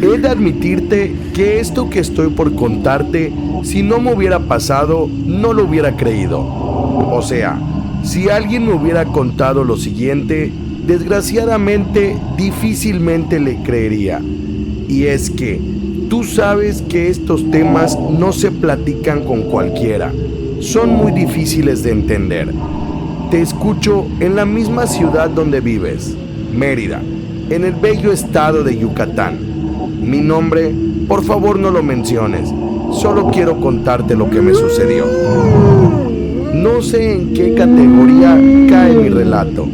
He de admitirte que esto que estoy por contarte, si no me hubiera pasado, no lo hubiera creído. O sea, si alguien me hubiera contado lo siguiente, desgraciadamente difícilmente le creería. Y es que tú sabes que estos temas no se platican con cualquiera. Son muy difíciles de entender. Te escucho en la misma ciudad donde vives, Mérida, en el bello estado de Yucatán. Mi nombre, por favor no lo menciones. Solo quiero contarte lo que me sucedió. No sé en qué categoría cae mi relato.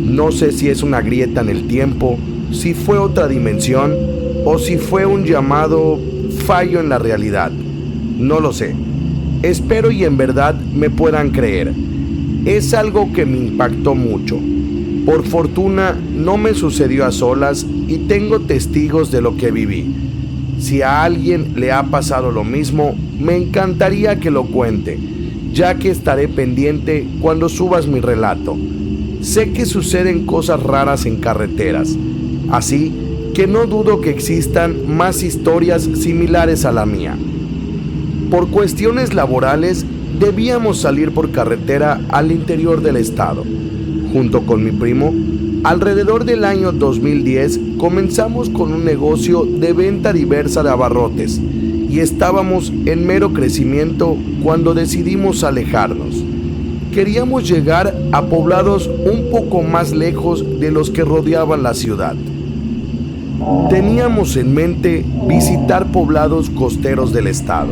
No sé si es una grieta en el tiempo, si fue otra dimensión o si fue un llamado fallo en la realidad. No lo sé. Espero y en verdad me puedan creer. Es algo que me impactó mucho. Por fortuna no me sucedió a solas y tengo testigos de lo que viví. Si a alguien le ha pasado lo mismo, me encantaría que lo cuente, ya que estaré pendiente cuando subas mi relato. Sé que suceden cosas raras en carreteras, así que no dudo que existan más historias similares a la mía. Por cuestiones laborales, debíamos salir por carretera al interior del estado. Junto con mi primo, alrededor del año 2010 comenzamos con un negocio de venta diversa de abarrotes y estábamos en mero crecimiento cuando decidimos alejarnos. Queríamos llegar a poblados un poco más lejos de los que rodeaban la ciudad. Teníamos en mente visitar poblados costeros del estado.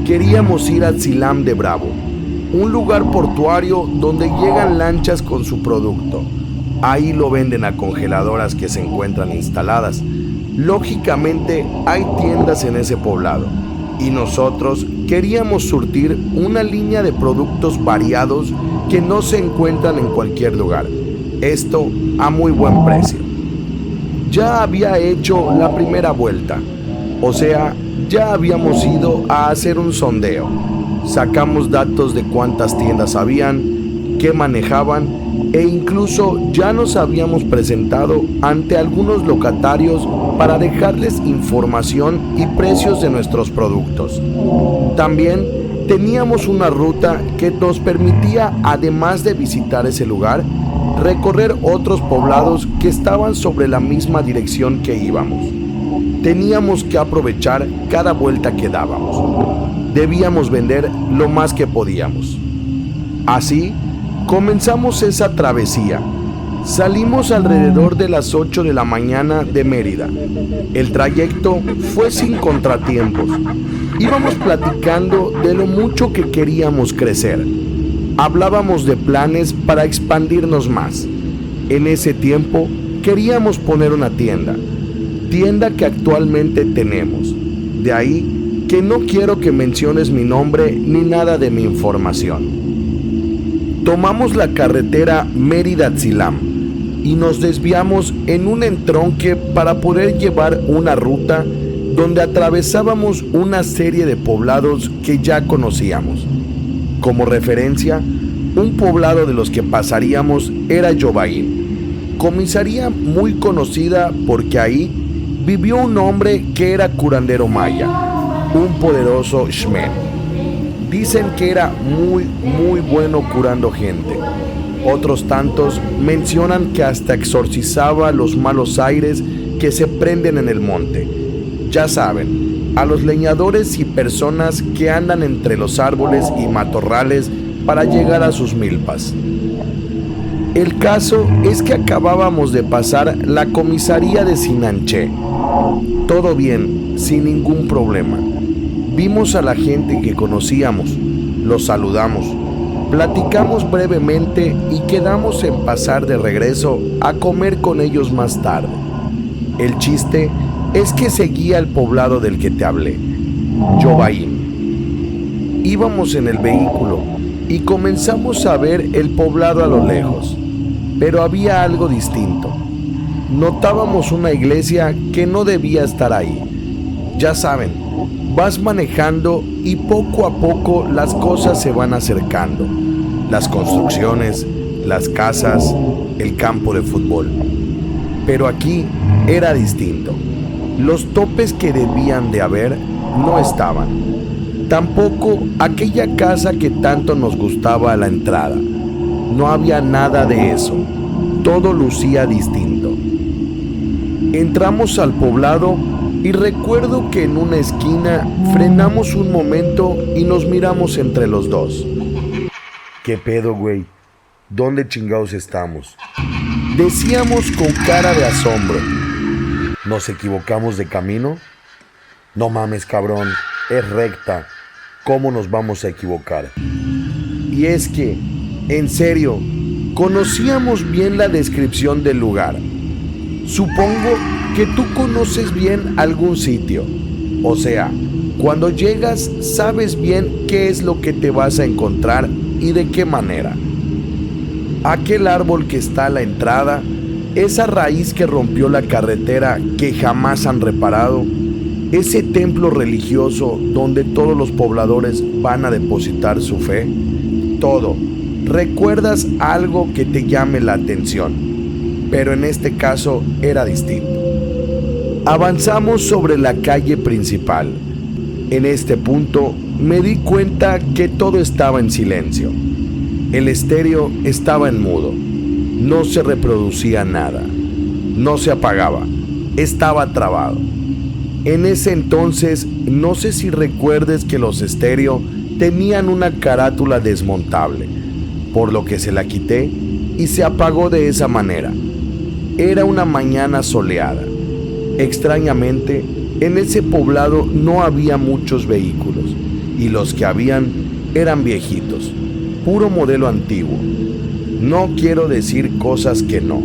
Queríamos ir a Atzilam de Bravo, un lugar portuario donde llegan lanchas con su producto. Ahí lo venden a congeladoras que se encuentran instaladas. Lógicamente hay tiendas en ese poblado y nosotros queríamos surtir una línea de productos variados que no se encuentran en cualquier lugar. Esto a muy buen precio. Ya había hecho la primera vuelta, o sea, ya habíamos ido a hacer un sondeo. Sacamos datos de cuántas tiendas habían, qué manejaban e incluso ya nos habíamos presentado ante algunos locatarios para dejarles información y precios de nuestros productos. También teníamos una ruta que nos permitía, además de visitar ese lugar, recorrer otros poblados que estaban sobre la misma dirección que íbamos. Teníamos que aprovechar cada vuelta que dábamos. Debíamos vender lo más que podíamos. Así, comenzamos esa travesía. Salimos alrededor de las 8 de la mañana de Mérida. El trayecto fue sin contratiempos. Íbamos platicando de lo mucho que queríamos crecer. Hablábamos de planes para expandirnos más. En ese tiempo queríamos poner una tienda que actualmente tenemos. De ahí que no quiero que menciones mi nombre ni nada de mi información. Tomamos la carretera Mérida-Atzilam y nos desviamos en un entronque para poder llevar una ruta donde atravesábamos una serie de poblados que ya conocíamos. Como referencia, un poblado de los que pasaríamos era Yobaín, comisaría muy conocida porque ahí vivió un hombre que era curandero maya, un poderoso Xmen. Dicen que era muy bueno curando gente. Otros tantos mencionan que hasta exorcizaba los malos aires que se prenden en el monte. Ya saben, a los leñadores y personas que andan entre los árboles y matorrales para llegar a sus milpas. El caso es que acabábamos de pasar la comisaría de Sinanché. Todo bien, sin ningún problema. Vimos a la gente que conocíamos, los saludamos, platicamos brevemente y quedamos en pasar de regreso a comer con ellos más tarde. El chiste es que seguía el poblado del que te hablé, Yobaín. Íbamos en el vehículo y comenzamos a ver el poblado a lo lejos, pero había algo distinto. Notábamos una iglesia que no debía estar ahí. Ya saben, Vas manejando y poco a poco las cosas se van acercando. Las construcciones, las casas, el campo de fútbol. Pero aquí era distinto. Los topes que debían de haber no estaban. Tampoco aquella casa que tanto nos gustaba a la entrada. No había nada de eso. Todo lucía distinto. Entramos al poblado y recuerdo que en una esquina frenamos un momento y nos miramos entre los dos. ¿Qué pedo, güey? ¿Dónde chingados estamos? Decíamos con cara de asombro. ¿Nos equivocamos de camino? No mames, cabrón, es recta. ¿Cómo nos vamos a equivocar? Y es que, en serio, conocíamos bien la descripción del lugar. Supongo que tú conoces bien algún sitio. O sea, cuando llegas sabes bien qué es lo que te vas a encontrar y de qué manera. Aquel árbol que está a la entrada, esa raíz que rompió la carretera que jamás han reparado, ese templo religioso donde todos los pobladores van a depositar su fe, todo. ¿Recuerdas algo que te llame la atención? Pero en este caso era distinto. Avanzamos sobre la calle principal. En este punto me di cuenta que todo estaba en silencio. El estéreo estaba en mudo. No se reproducía nada. No se apagaba. Estaba trabado. En ese entonces, no sé si recuerdes que los estéreo tenían una carátula desmontable, por lo que se la quité y se apagó de esa manera. Era una mañana soleada. Extrañamente, en ese poblado no había muchos vehículos, y los que habían eran viejitos, puro modelo antiguo. No quiero decir cosas que no.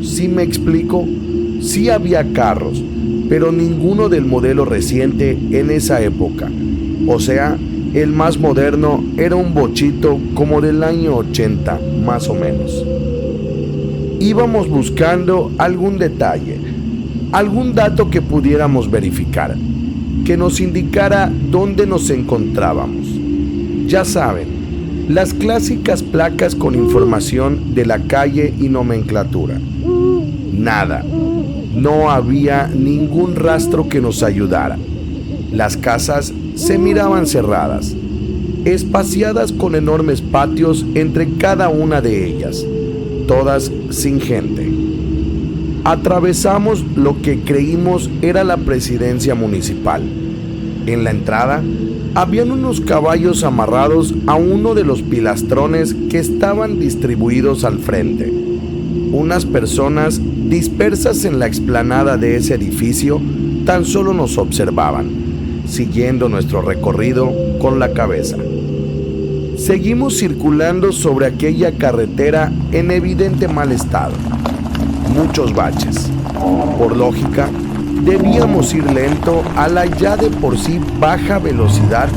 ¿Sí me explico? Sí había carros, pero ninguno del modelo reciente en esa época. O sea, el más moderno era un bochito como del año 80, más o menos. Íbamos buscando algún detalle, algún dato que pudiéramos verificar, que nos indicara dónde nos encontrábamos. Ya saben, las clásicas placas con información de la calle y nomenclatura. Nada, no había ningún rastro que nos ayudara. Las casas se miraban cerradas, espaciadas con enormes patios entre cada una de ellas, todas sin gente. Atravesamos lo que creímos era la presidencia municipal. En la entrada habían unos caballos amarrados a uno de los pilastrones que estaban distribuidos al frente. Unas personas dispersas en la explanada de ese edificio tan solo nos observaban, siguiendo nuestro recorrido con la cabeza. Seguimos circulando sobre aquella carretera en evidente mal estado. Muchos baches. Por lógica, debíamos ir lento a la ya de por sí baja velocidad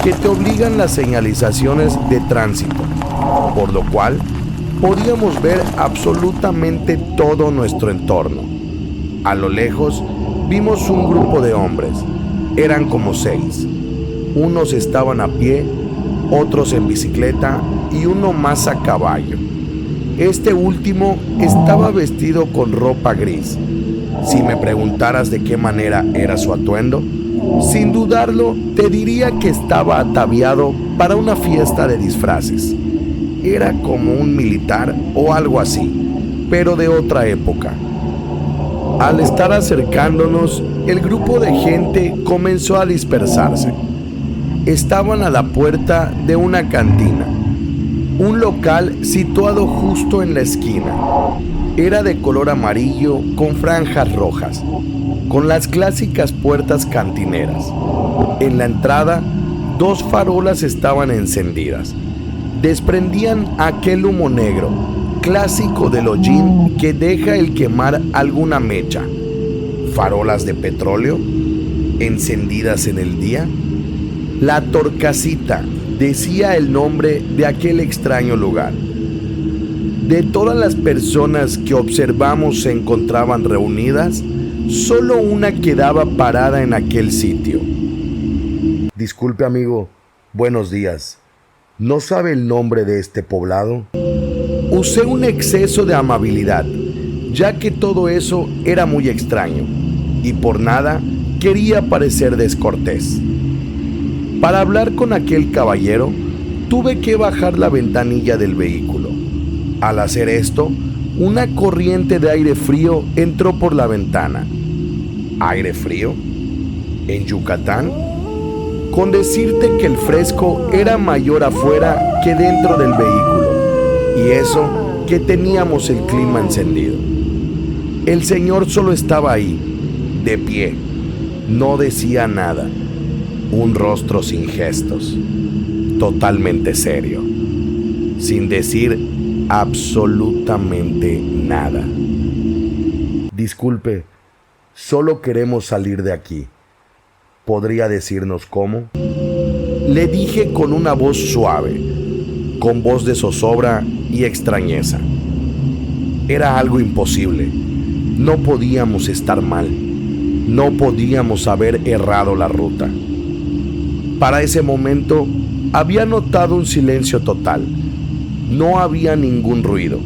que te obligan las señalizaciones de tránsito, por lo cual podíamos ver absolutamente todo nuestro entorno. A lo lejos vimos un grupo de hombres. Eran como 6. Unos estaban a pie, otros en bicicleta y uno más a caballo. Este último estaba vestido con ropa gris. Si me preguntaras de qué manera era su atuendo, sin dudarlo te diría que estaba ataviado para una fiesta de disfraces. Era como un militar o algo así, pero de otra época. Al estar acercándonos, el grupo de gente comenzó a dispersarse. Estaban a la puerta de una cantina, un local situado justo en la esquina. Era de color amarillo con franjas rojas, con las clásicas puertas cantineras. En la entrada, 2 farolas estaban encendidas. Desprendían aquel humo negro, clásico del hollín que deja el quemar alguna mecha. Farolas de petróleo, encendidas en el día. La Torcasita, decía el nombre de aquel extraño lugar. De todas las personas que observamos se encontraban reunidas, solo una quedaba parada en aquel sitio. Disculpe, amigo, buenos días. ¿No sabe el nombre de este poblado? Usé un exceso de amabilidad, ya que todo eso era muy extraño, y por nada quería parecer descortés. Para hablar con aquel caballero, tuve que bajar la ventanilla del vehículo. Al hacer esto, una corriente de aire frío entró por la ventana. ¿Aire frío? ¿En Yucatán? Con decirte que el fresco era mayor afuera que dentro del vehículo, y eso que teníamos el clima encendido. El señor solo estaba ahí, de pie, no decía nada, un rostro sin gestos, totalmente serio, sin decir absolutamente nada. Disculpe, solo queremos salir de aquí. ¿Podría decirnos cómo? Le dije con una voz suave, con voz de zozobra y extrañeza. Era algo imposible. No podíamos estar mal. No podíamos haber errado la ruta. Para ese momento había notado un silencio total. No había ningún ruido.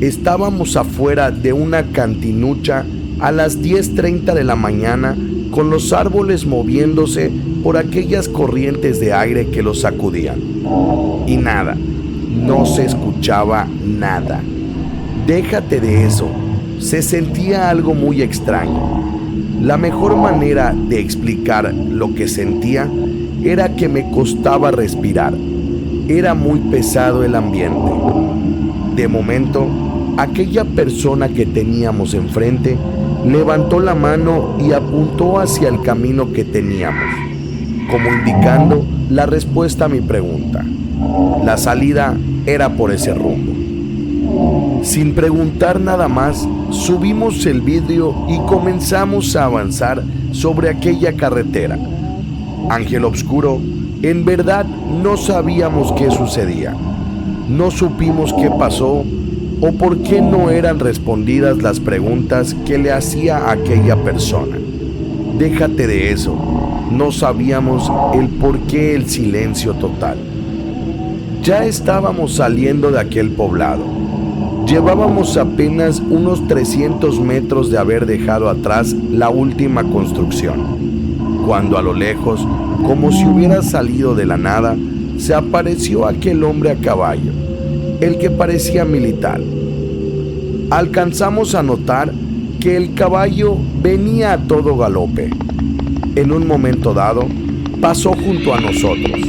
Estábamos afuera de una cantinucha a las 10:30 de la mañana, con los árboles moviéndose por aquellas corrientes de aire que los sacudían. Y nada, no se escuchaba nada. Déjate de eso, se sentía algo muy extraño. La mejor manera de explicar lo que sentía era que me costaba respirar. Era muy pesado el ambiente. De momento, aquella persona que teníamos enfrente levantó la mano y apuntó hacia el camino que teníamos, como indicando la respuesta a mi pregunta. La salida era por ese rumbo. Sin preguntar nada más, subimos el vidrio y comenzamos a avanzar sobre aquella carretera. Ángel Obscuro, en verdad no sabíamos qué sucedía. No supimos qué pasó o por qué no eran respondidas las preguntas que le hacía a aquella persona. Déjate de eso, no sabíamos el por qué el silencio total. Ya estábamos saliendo de aquel poblado. Llevábamos apenas unos 300 metros de haber dejado atrás la última construcción, cuando a lo lejos, como si hubiera salido de la nada, se apareció aquel hombre a caballo, el que parecía militar. Alcanzamos a notar que el caballo venía a todo galope. En un momento dado, pasó junto a nosotros.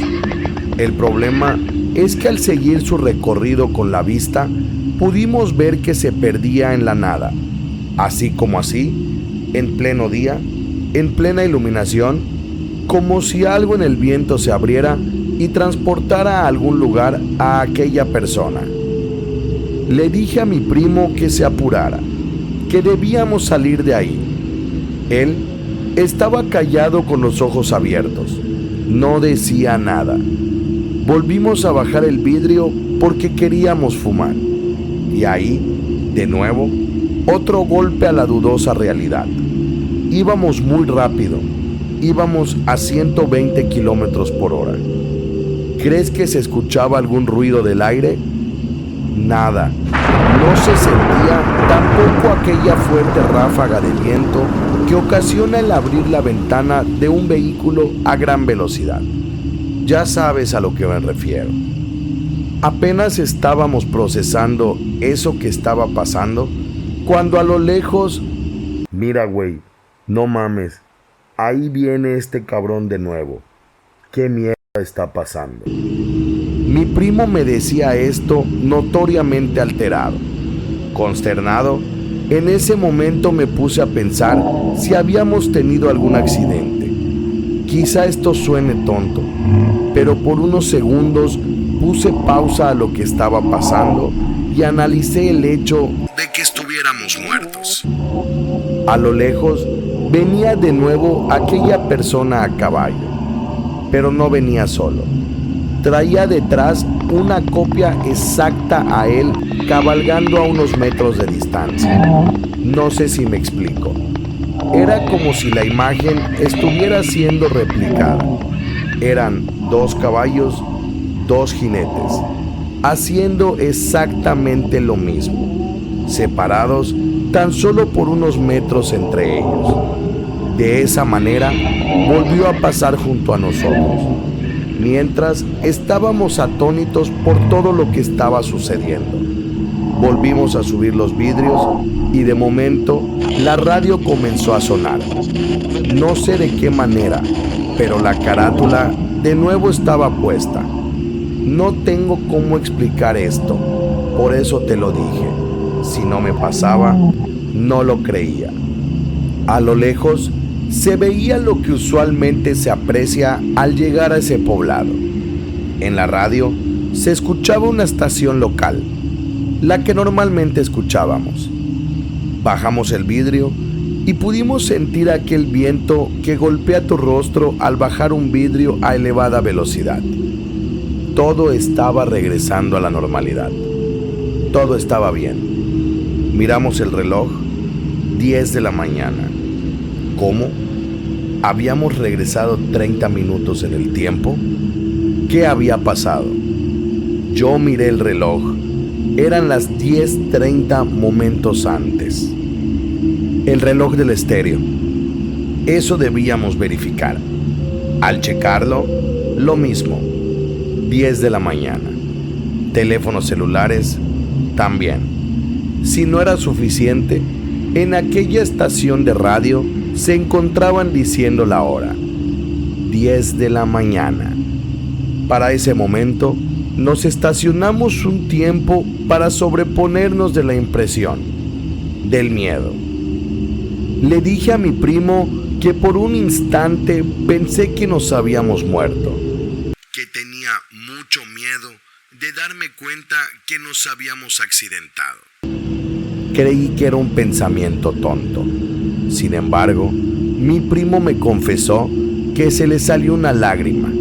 El problema es que al seguir su recorrido con la vista, pudimos ver que se perdía en la nada. Así como así, en pleno día, en plena iluminación, como si algo en el viento se abriera y transportara a algún lugar a aquella persona. Le dije a mi primo que se apurara, que debíamos salir de ahí. Él estaba callado con los ojos abiertos, no decía nada. Volvimos a bajar el vidrio porque queríamos fumar. Y ahí, de nuevo, otro golpe a la dudosa realidad. Íbamos muy rápido, íbamos a 120 kilómetros por hora. ¿Crees que se escuchaba algún ruido del aire? Nada. No se sentía tampoco aquella fuerte ráfaga de viento que ocasiona el abrir la ventana de un vehículo a gran velocidad. Ya sabes a lo que me refiero. Apenas estábamos procesando eso que estaba pasando, cuando a lo lejos... Mira, güey, no mames, ahí viene este cabrón de nuevo. ¿Qué mierda está pasando? Mi primo me decía esto notoriamente alterado. Consternado, en ese momento me puse a pensar si habíamos tenido algún accidente. Quizá esto suene tonto, pero por unos segundos puse pausa a lo que estaba pasando y analicé el hecho de que estuviéramos muertos. A lo lejos venía de nuevo aquella persona a caballo, pero no venía solo. Traía detrás una copia exacta a él, cabalgando a unos metros de distancia. No sé si me explico. Era como si la imagen estuviera siendo replicada. Eran 2 caballos, 2 jinetes, haciendo exactamente lo mismo, separados tan solo por unos metros entre ellos. De esa manera, volvió a pasar junto a nosotros, mientras estábamos atónitos por todo lo que estaba sucediendo. Volvimos a subir los vidrios y de momento la radio comenzó a sonar. No sé de qué manera, pero la carátula de nuevo estaba puesta. No tengo cómo explicar esto, por eso te lo dije. Si no me pasaba, no lo creía. A lo lejos se veía lo que usualmente se aprecia al llegar a ese poblado. En la radio se escuchaba una estación local, la que normalmente escuchábamos. Bajamos el vidrio y pudimos sentir aquel viento que golpea tu rostro al bajar un vidrio a elevada velocidad. Todo estaba regresando a la normalidad. Todo estaba bien. Miramos el reloj, 10 de la mañana. ¿Cómo? ¿Habíamos regresado 30 minutos en el tiempo? ¿Qué había pasado? Yo miré el reloj. Eran las 10:30 momentos antes. El reloj del estéreo. Eso debíamos verificar. Al checarlo, lo mismo. 10 de la mañana. Teléfonos celulares, también. Si no era suficiente, en aquella estación de radio se encontraban diciendo la hora. 10 de la mañana. Para ese momento, nos estacionamos un tiempo para sobreponernos de la impresión, del miedo. Le dije a mi primo que por un instante pensé que nos habíamos muerto, que tenía mucho miedo de darme cuenta que nos habíamos accidentado. Creí que era un pensamiento tonto. Sin embargo, mi primo me confesó que se le salió una lágrima,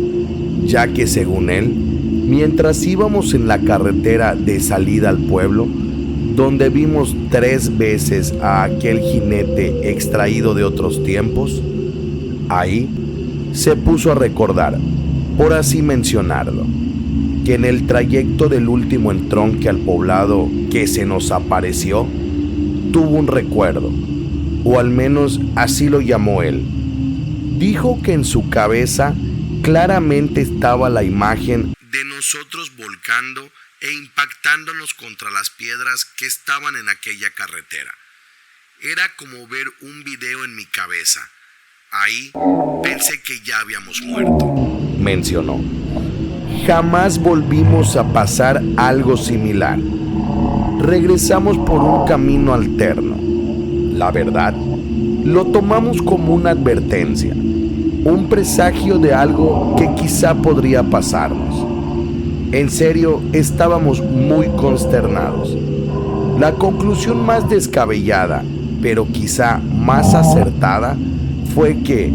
ya que según él, mientras íbamos en la carretera de salida al pueblo, donde vimos 3 veces a aquel jinete extraído de otros tiempos, ahí se puso a recordar, por así mencionarlo, que en el trayecto del último entronque al poblado que se nos apareció, tuvo un recuerdo, o al menos así lo llamó él. Dijo que en su cabeza claramente estaba la imagen de nosotros volcando e impactándonos contra las piedras que estaban en aquella carretera. Era como ver un video en mi cabeza. Ahí pensé que ya habíamos muerto, mencionó. Jamás volvimos a pasar algo similar. Regresamos por un camino alterno. La verdad, lo tomamos como una advertencia, un presagio de algo que quizá podría pasarnos. En serio, estábamos muy consternados. La conclusión más descabellada, pero quizá más acertada, fue que,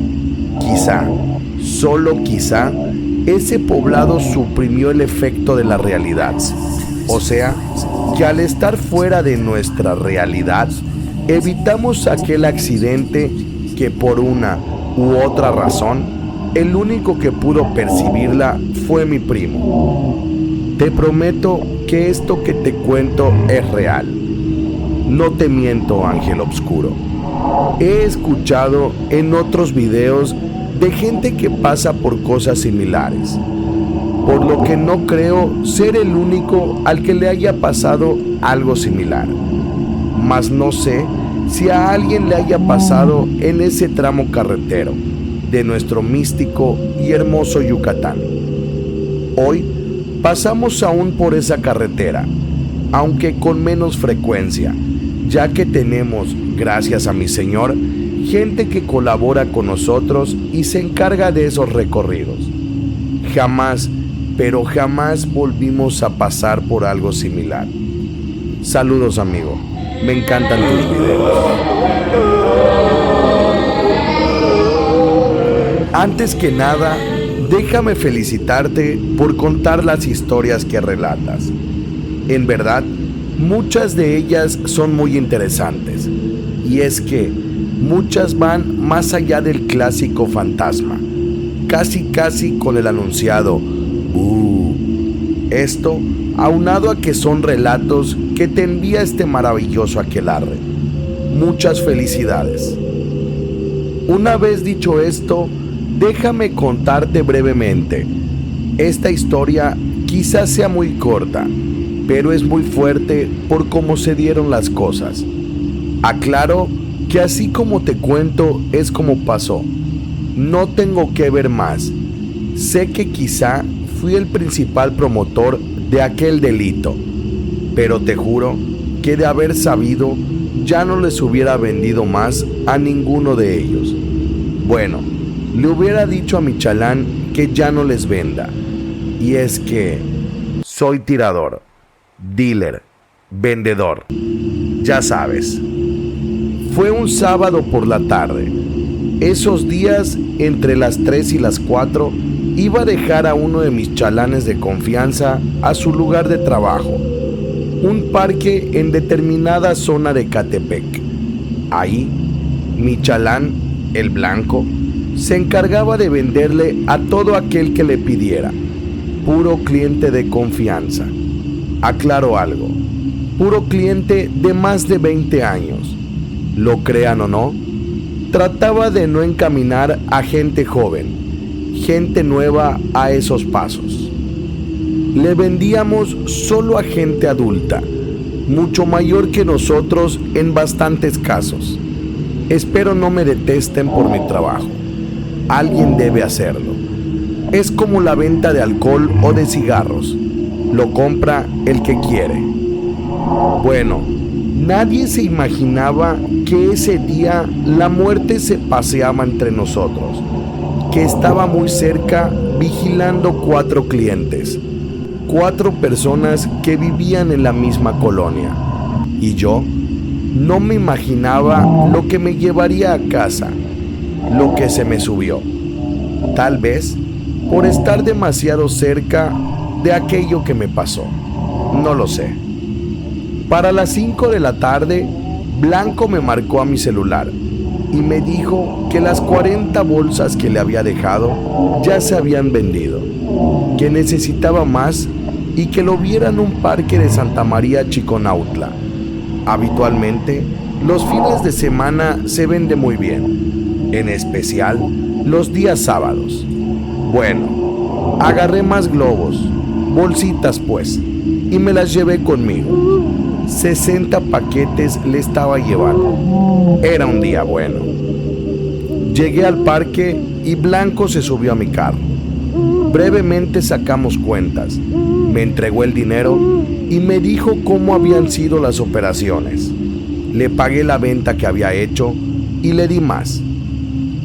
quizá, solo quizá, ese poblado suprimió el efecto de la realidad. O sea, que al estar fuera de nuestra realidad, evitamos aquel accidente que por una u otra razón, el único que pudo percibirla fue mi primo. Te prometo que esto que te cuento es real. No te miento, Ángel Obscuro. He escuchado en otros videos de gente que pasa por cosas similares, por lo que no creo ser el único al que le haya pasado algo similar. Mas no sé si a alguien le haya pasado en ese tramo carretero de nuestro místico y hermoso Yucatán. Hoy pasamos aún por esa carretera, aunque con menos frecuencia, ya que tenemos, gracias a mi Señor, gente que colabora con nosotros y se encarga de esos recorridos. Jamás, pero jamás volvimos a pasar por algo similar. Saludos, amigo. Me encantan tus videos. Antes que nada, déjame felicitarte por contar las historias que relatas. En verdad, muchas de ellas son muy interesantes. Y es que muchas van más allá del clásico fantasma. casi con el anunciado Esto, aunado a que son relatos que te envía este maravilloso aquelarre. Muchas felicidades. Una vez dicho esto, déjame contarte brevemente. Esta historia quizás sea muy corta, pero es muy fuerte por cómo se dieron las cosas. Aclaro que así como te cuento es como pasó. No tengo que ver más. Sé que quizá fui el principal promotor de aquel delito, pero te juro que de haber sabido ya no les hubiera vendido más a ninguno de ellos. Bueno, le hubiera dicho a mi chalán que ya no les venda. Y es que soy tirador, dealer, vendedor. Ya sabes. Fue un sábado por la tarde. Esos días, entre las 3 y las 4, iba a dejar a uno de mis chalanes de confianza a su lugar de trabajo, un parque en determinada zona de Catepec. Ahí, mi chalán, el blanco, se encargaba de venderle a todo aquel que le pidiera. Puro cliente de confianza. Aclaro algo, puro cliente de más de 20 años. Lo crean o no, trataba de no encaminar a gente joven, gente nueva a esos pasos. Le vendíamos solo a gente adulta, mucho mayor que nosotros en bastantes casos. Espero no me detesten por mi trabajo. Alguien debe hacerlo. Es como la venta de alcohol o de cigarros. Lo compra el que quiere. Bueno, nadie se imaginaba que ese día la muerte se paseaba entre nosotros, que estaba muy cerca vigilando 4 clientes, 4 personas que vivían en la misma colonia. Y yo no me imaginaba lo que me llevaría a casa, lo que se me subió. Tal vez por estar demasiado cerca de aquello que me pasó. No lo sé. Para las 5 de la tarde, Blanco me marcó a mi celular y me dijo que las 40 bolsas que le había dejado ya se habían vendido, que necesitaba más y que lo viera en un parque de Santa María Chiconautla. Habitualmente, los fines de semana se vende muy bien, en especial los días sábados. Bueno, agarré más globos, bolsitas pues, y me las llevé conmigo. 60 paquetes le estaba llevando. Era un día bueno. Llegué al parque y Blanco se subió a mi carro. Brevemente sacamos cuentas. Me entregó el dinero y me dijo cómo habían sido las operaciones. Le pagué la venta que había hecho y le di más.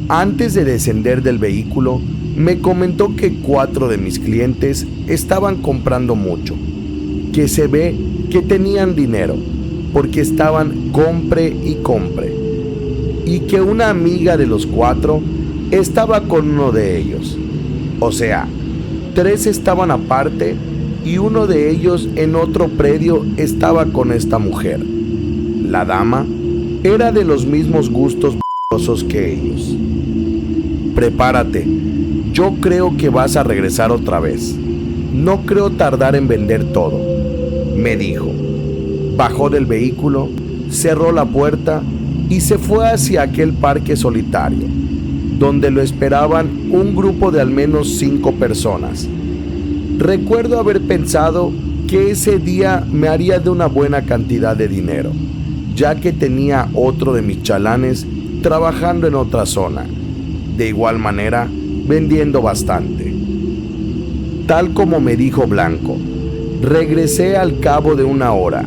Antes de descender del vehículo, me comentó que 4 de mis clientes estaban comprando mucho, que se ve que tenían dinero, porque estaban compre y compre, y que una amiga de los 4 estaba con uno de ellos. O sea, 3 estaban aparte y uno de ellos en otro predio estaba con esta mujer. La dama era de los mismos gustos que ellos. Prepárate, yo creo que vas a regresar otra vez. No creo tardar en vender todo, me dijo. Bajó del vehículo, cerró la puerta y se fue hacia aquel parque solitario, donde lo esperaban un grupo de al menos 5 personas. Recuerdo haber pensado que ese día me haría de una buena cantidad de dinero, ya que tenía otro de mis chalanes trabajando en otra zona, de igual manera vendiendo bastante. Tal como me dijo Blanco, regresé al cabo de 1 hora.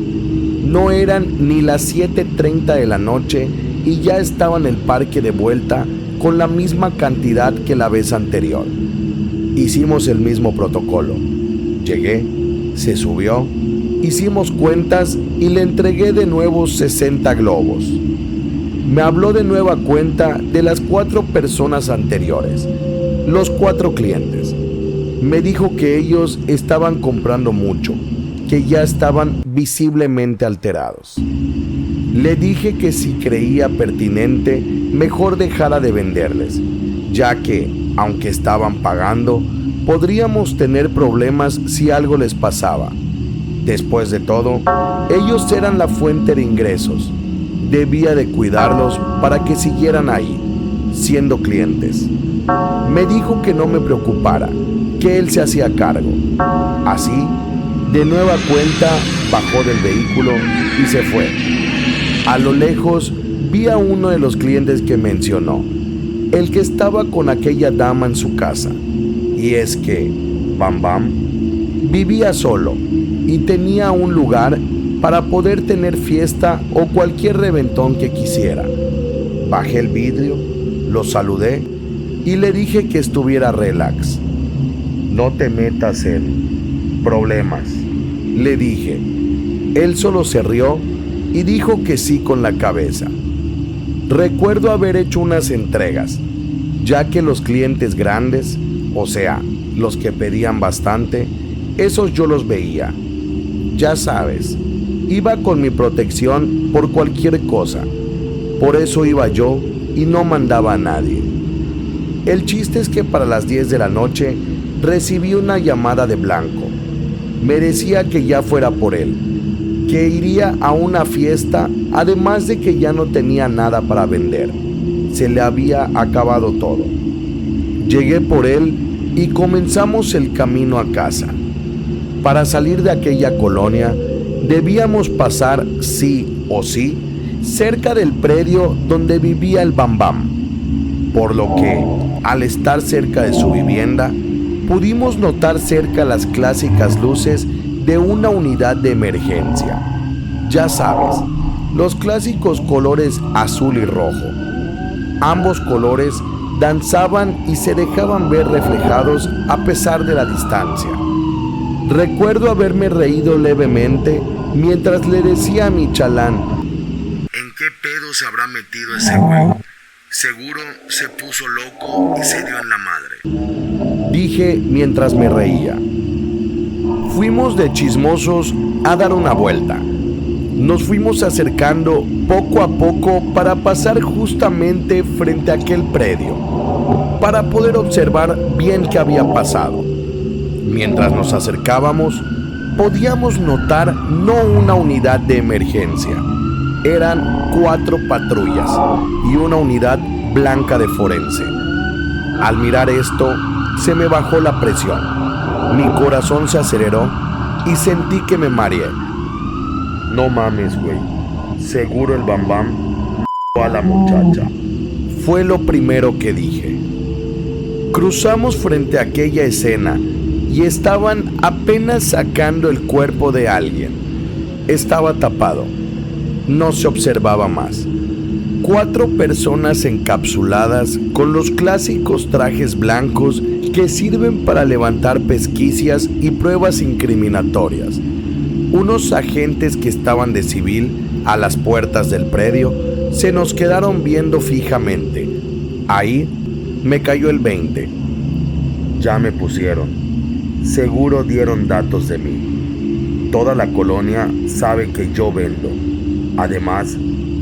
No eran ni las 7:30 de la noche y ya estaba en el parque de vuelta con la misma cantidad que la vez anterior. Hicimos el mismo protocolo. Llegué, se subió, hicimos cuentas y le entregué de nuevo 60 globos. Me habló de nueva cuenta de las 4 personas anteriores, los 4 clientes. Me dijo que ellos estaban comprando mucho, que ya estaban visiblemente alterados. Le dije que si creía pertinente, mejor dejara de venderles, ya que Aunque estaban pagando, podríamos tener problemas si algo les pasaba. Después de todo, ellos eran la fuente de ingresos. Debía de cuidarlos para que siguieran ahí, siendo clientes. Me dijo que no me preocupara, que él se hacía cargo. Así, de nueva cuenta, bajó del vehículo y se fue. A lo lejos, vi a uno de los clientes que mencionó, el que estaba con aquella dama en su casa. Y es que Bam Bam vivía solo y tenía un lugar para poder tener fiesta o cualquier reventón que quisiera. Bajé el vidrio, lo saludé y le dije que estuviera relax. No te metas en problemas, le dije. Él solo se rió y dijo que sí con la cabeza. Recuerdo haber hecho unas entregas, ya que los clientes grandes, o sea, los que pedían bastante, esos yo los veía. Ya sabes, iba con mi protección por cualquier cosa. Por eso iba yo y no mandaba a nadie. El chiste es que para las 10 de la noche recibí una llamada de Blanco. Me decía que ya fuera por él, que iría a una fiesta, además de que ya no tenía nada para vender. Se le había acabado todo. Llegué por él y comenzamos el camino a casa. Para salir de aquella colonia, debíamos pasar, sí o sí, cerca del predio donde vivía el Bam Bam. Por lo que, al estar cerca de su vivienda, pudimos notar cerca las clásicas luces de una unidad de emergencia. Ya sabes, los clásicos colores azul y rojo. Ambos colores danzaban y se dejaban ver reflejados a pesar de la distancia. Recuerdo haberme reído levemente mientras le decía a mi chalán: ¿en qué pedo se habrá metido ese güey? Seguro se puso loco y se dio en la madre, dije mientras me reía. Fuimos de chismosos a dar una vuelta. Nos fuimos acercando poco a poco para pasar justamente frente a aquel predio, para poder observar bien qué había pasado. Mientras nos acercábamos, podíamos notar no una unidad de emergencia. Eran 4 patrullas y una unidad blanca de forense. Al mirar esto, se me bajó la presión. Mi corazón se aceleró y sentí que me mareé. No mames, güey. Seguro el Bam Bam a la muchacha. Fue lo primero que dije. Cruzamos frente a aquella escena y estaban apenas sacando el cuerpo de alguien. Estaba tapado. No se observaba más. 4 personas encapsuladas con los clásicos trajes blancos que sirven para levantar pesquisas y pruebas incriminatorias. Unos agentes que estaban de civil a las puertas del predio se nos quedaron viendo fijamente. Ahí me cayó el 20. Ya me pusieron. Seguro dieron datos de mí. Toda la colonia sabe que yo vendo. Además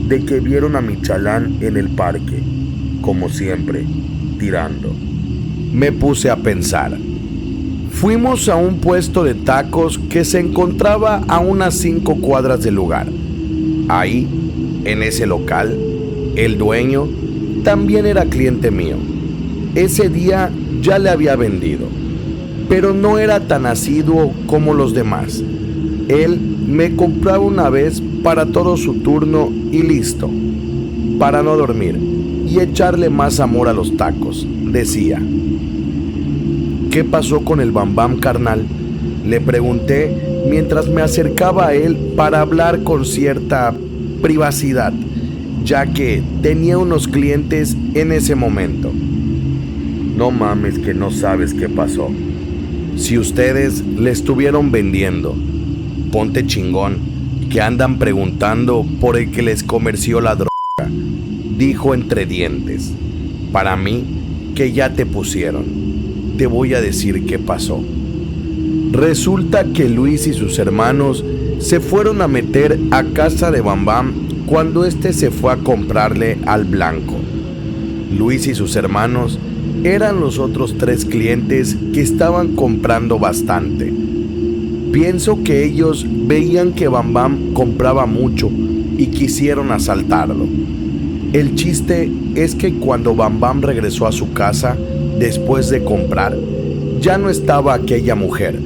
de que vieron a mi chalán en el parque, como siempre, tirando. Me puse a pensar. Fuimos a un puesto de tacos que se encontraba a unas 5 cuadras del lugar. Ahí, en ese local, el dueño también era cliente mío. Ese día ya le había vendido, pero no era tan asiduo como los demás. Él me compraba una vez para todo su turno y listo, para no dormir y echarle más amor a los tacos, decía. ¿Qué pasó con el Bam Bam, carnal?, le pregunté mientras me acercaba a él para hablar con cierta privacidad, ya que tenía unos clientes en ese momento. No mames que no sabes qué pasó. Si ustedes le estuvieron vendiendo, ponte chingón, que andan preguntando por el que les comerció la droga, dijo entre dientes. Para mí, que ya te pusieron. Te voy a decir qué pasó. Resulta que Luis y sus hermanos se fueron a meter a casa de Bam Bam cuando este se fue a comprarle al Blanco. Luis y sus hermanos eran los otros 3 clientes que estaban comprando bastante. Pienso que ellos veían que Bam Bam compraba mucho y quisieron asaltarlo. El chiste es que cuando Bam Bam regresó a su casa después de comprar, ya no estaba aquella mujer.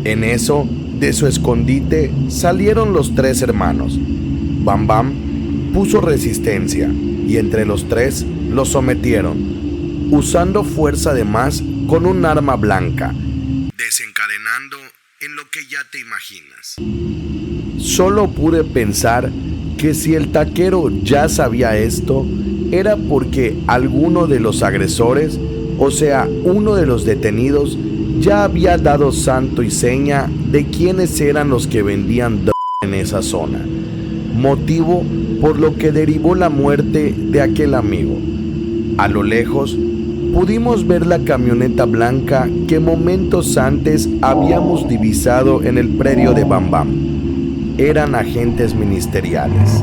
En eso, de su escondite salieron los 3 hermanos. Bam Bam puso resistencia y entre los 3 lo sometieron, usando fuerza de más con un arma blanca, desencadenando en lo que ya te imaginas. Solo pude pensar que si el taquero ya sabía esto, era porque alguno de los agresores, o sea, uno de los detenidos, ya había dado santo y seña de quiénes eran los que vendían droga en esa zona, motivo por lo que derivó la muerte de aquel amigo. A lo lejos, pudimos ver la camioneta blanca que momentos antes habíamos divisado en el predio de Bam Bam. Eran agentes ministeriales.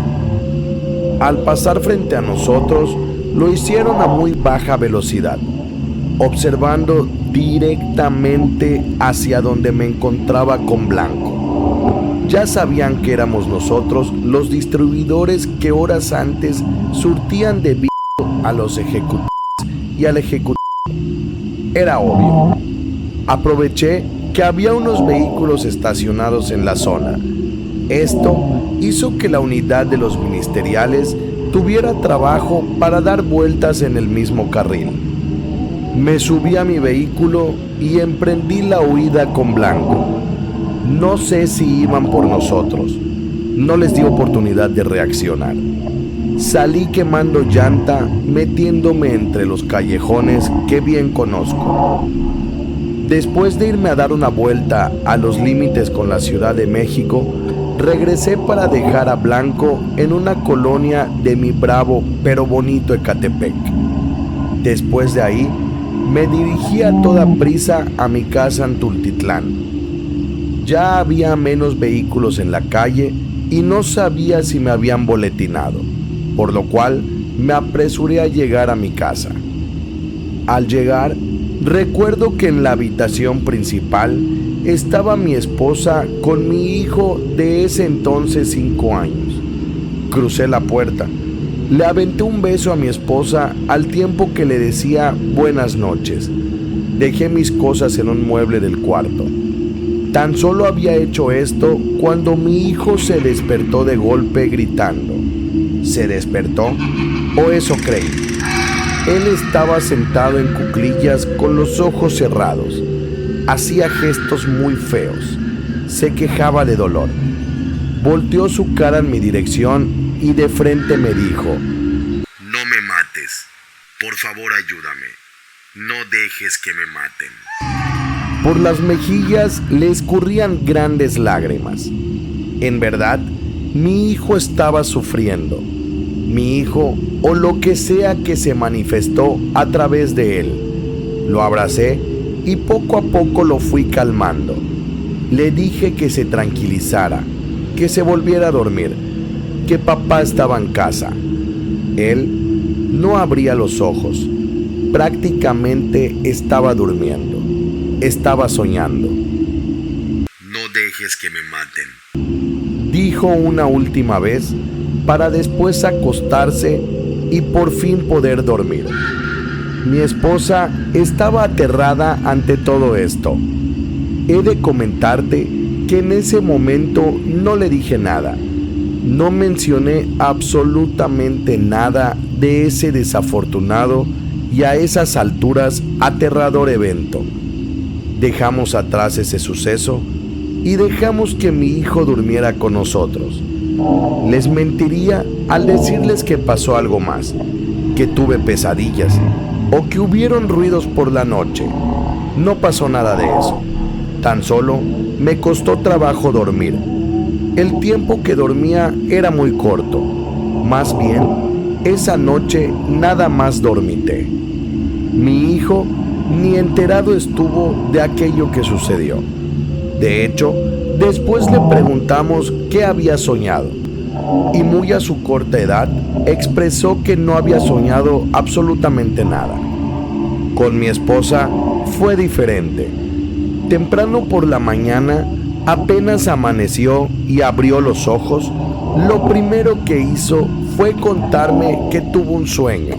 Al pasar frente a nosotros, lo hicieron a muy baja velocidad, observando directamente hacia donde me encontraba con Blanco. Ya sabían que éramos nosotros los distribuidores que horas antes surtían de a los ejecutivos y al ejecutivo. Era obvio. Aproveché que había unos vehículos estacionados en la zona. Esto hizo que la unidad de los ministeriales tuviera trabajo para dar vueltas en el mismo carril. Me subí a mi vehículo y emprendí la huida con Blanco. No sé si iban por nosotros. No les di oportunidad de reaccionar. Salí quemando llanta, metiéndome entre los callejones que bien conozco. Después de irme a dar una vuelta a los límites con la Ciudad de México, regresé para dejar a Blanco en una colonia de mi bravo pero bonito Ecatepec. Después de ahí, me dirigí a toda prisa a mi casa en Tultitlán. Ya había menos vehículos en la calle y no sabía si me habían boletinado, por lo cual me apresuré a llegar a mi casa. Al llegar, recuerdo que en la habitación principal estaba mi esposa con mi hijo de ese entonces 5 años. Crucé la puerta, le aventé un beso a mi esposa al tiempo que le decía buenas noches. Dejé mis cosas en un mueble del cuarto. Tan solo había hecho esto cuando mi hijo se despertó de golpe gritando. ¿Se despertó? ¿O eso creí? Él estaba sentado en cuclillas con los ojos cerrados. Hacía gestos muy feos. Se quejaba de dolor. Volteó su cara en mi dirección y de frente me dijo: No me mates. Por favor, ayúdame. No dejes que me maten. Por las mejillas le escurrían grandes lágrimas. En verdad, mi hijo estaba sufriendo. Mi hijo, o lo que sea que se manifestó a través de él. Lo abracé y poco a poco lo fui calmando. Le dije que se tranquilizara, que se volviera a dormir, que papá estaba en casa. Él no abría los ojos. Prácticamente estaba durmiendo. Estaba soñando. No dejes que me maten, dijo una última vez para después acostarse y por fin poder dormir. Mi esposa estaba aterrada ante todo esto. He de comentarte que en ese momento no le dije nada. No mencioné absolutamente nada de ese desafortunado y a esas alturas aterrador evento. Dejamos atrás ese suceso y dejamos que mi hijo durmiera con nosotros. Les mentiría al decirles que pasó algo más, que tuve pesadillas o que hubieron ruidos por la noche. No pasó nada de eso. Tan solo me costó trabajo dormir. El tiempo que dormía era muy corto. Más bien, esa noche nada más dormité. Mi hijo ni enterado estuvo de aquello que sucedió. De hecho, después le preguntamos qué había soñado, y muy a su corta edad expresó que no había soñado absolutamente nada. Con mi esposa fue diferente. Temprano por la mañana, apenas amaneció y abrió los ojos, lo primero que hizo fue contarme que tuvo un sueño.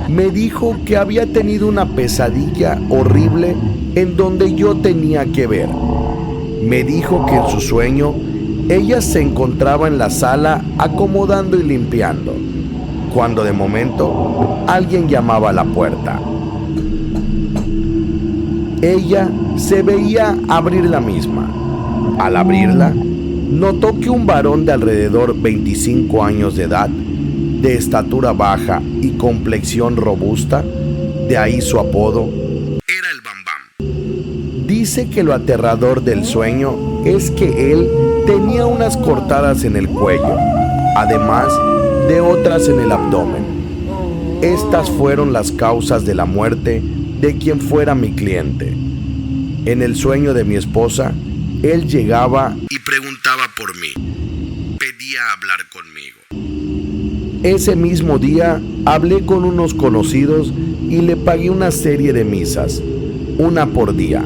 Me dijo que había tenido una pesadilla horrible en donde yo tenía que ver. Me dijo que en su sueño ella se encontraba en la sala acomodando y limpiando, cuando de momento alguien llamaba a la puerta. Ella se veía abrir la misma. Al abrirla, notó que un varón de alrededor 25 años de edad, de estatura baja y complexión robusta, de ahí su apodo, Era el Bambam. dice que lo aterrador del sueño es que él tenía unas cortadas en el cuello, además de otras en el abdomen. Estas fueron las causas de la muerte de quien fuera mi cliente. En el sueño de mi esposa, él llegaba Y preguntaba por mí. Pedía hablar conmigo. ese mismo día. Hablé con unos conocidos y le pagué una serie de misas, una por día,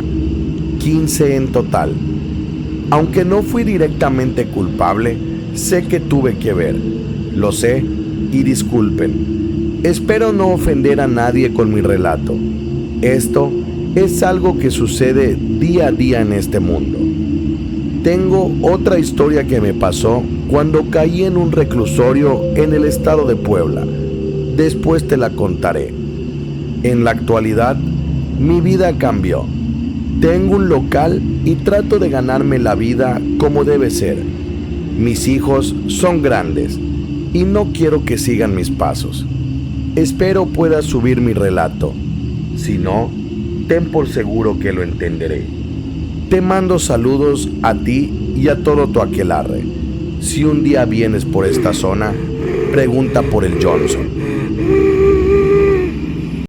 15 en total. Aunque no fui directamente culpable, sé que tuve que ver. Lo sé y disculpen. Espero no ofender a nadie con mi relato. Esto es algo que sucede día a día en este mundo. Tengo otra historia que me pasó cuando caí en un reclusorio en el estado de Puebla. Después te la contaré. En la actualidad, mi vida cambió. Tengo un local y trato de ganarme la vida como debe ser. Mis hijos son grandes y no quiero que sigan mis pasos. Espero puedas subir mi relato. Si no, ten por seguro que lo entenderé. Te mando saludos a ti y a todo tu aquelarre. Si un día vienes por esta zona, pregunta por el Johnson.